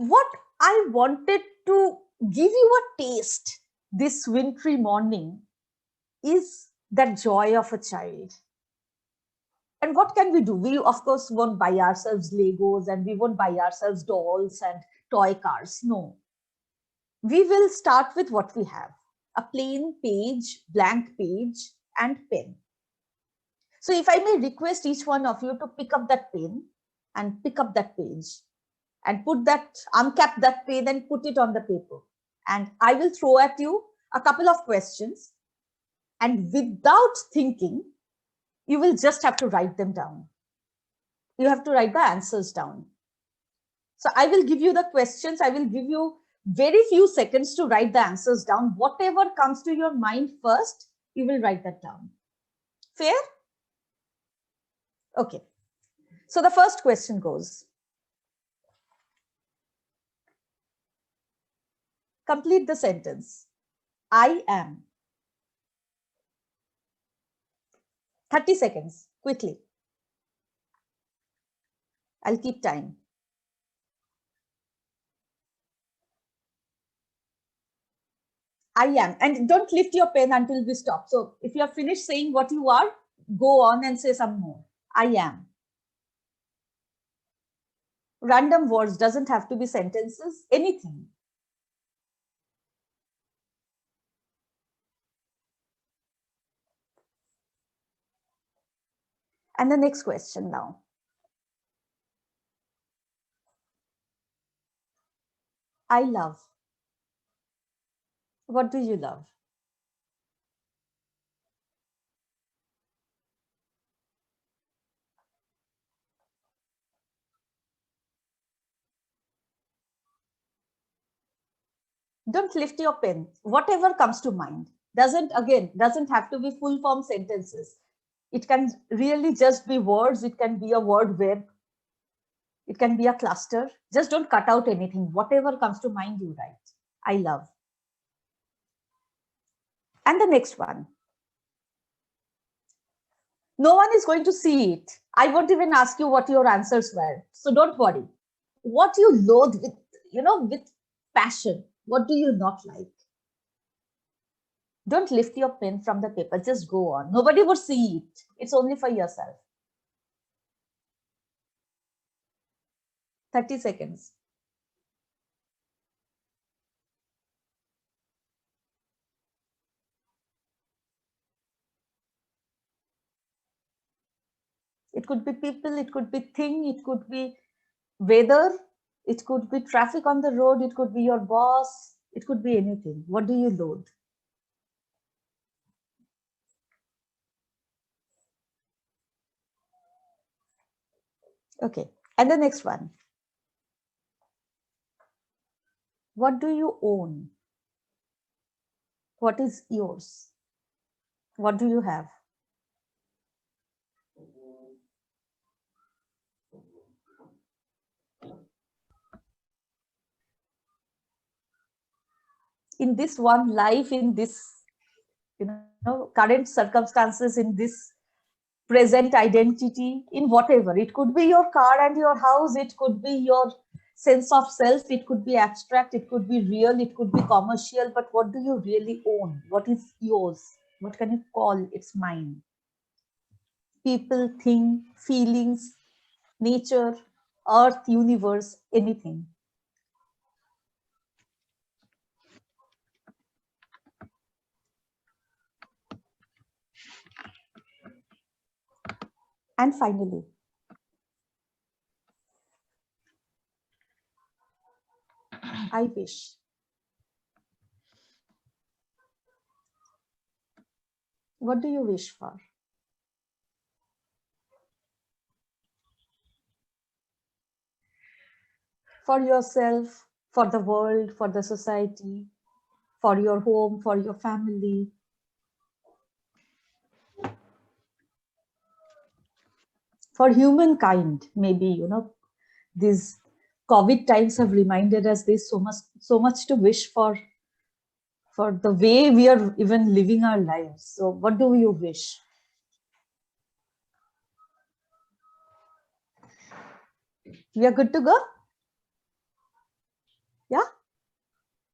what I wanted to give you a taste this wintry morning is that joy of a child. And what can we do? We, of course, won't buy ourselves Legos and we won't buy ourselves dolls and toy cars. No. We will start with what we have, a plain page, blank page, and pen. So if I may request each one of you to pick up that pen and pick up that page and put that, uncap that pen and put it on the paper. And I will throw at you a couple of questions. And without thinking, you will just have to write them down. You have to write the answers down. So I will give you the questions. I will give you very few seconds to write the answers down. Whatever comes to your mind first, you will write that down. Fair? Okay. So the first question goes, complete the sentence. I am. 30 seconds, quickly. I'll keep time. I am. And don't lift your pen until we stop. So if you have finished saying what you are, go on and say some more. I am. Random words, doesn't have to be sentences, anything. And the next question now. I love. What do you love? Don't lift your pen. Whatever comes to mind. Doesn't have to be full form sentences. It can really just be words. It can be a word web. It can be a cluster. Just don't cut out anything. Whatever comes to mind, you write. I love. And the next one. No one is going to see it. I won't even ask you what your answers were. So don't worry. What you loathe with, with passion. What do you not like? Don't lift your pen from the paper. Just go on. Nobody would see it. It's only for yourself. 30 seconds. It could be people, it could be thing, it could be weather, it could be traffic on the road, it could be your boss, it could be anything. What do you loathe? Okay. And the next one. What do you own? What is yours? What do you have? In this one life, in this, current circumstances, in this present identity, in whatever, it could be your car and your house, it could be your sense of self, it could be abstract, it could be real, it could be commercial, but what do you really own? What is yours? What can you call it's mine? People, thing, feelings, nature, earth, universe, anything. And finally, I wish. What do you wish for? For yourself, for the world, for the society, for your home, for your family. For humankind, maybe, these COVID times have reminded us there's so much to wish for the way we are even living our lives. So what do you wish? We are good to go? Yeah.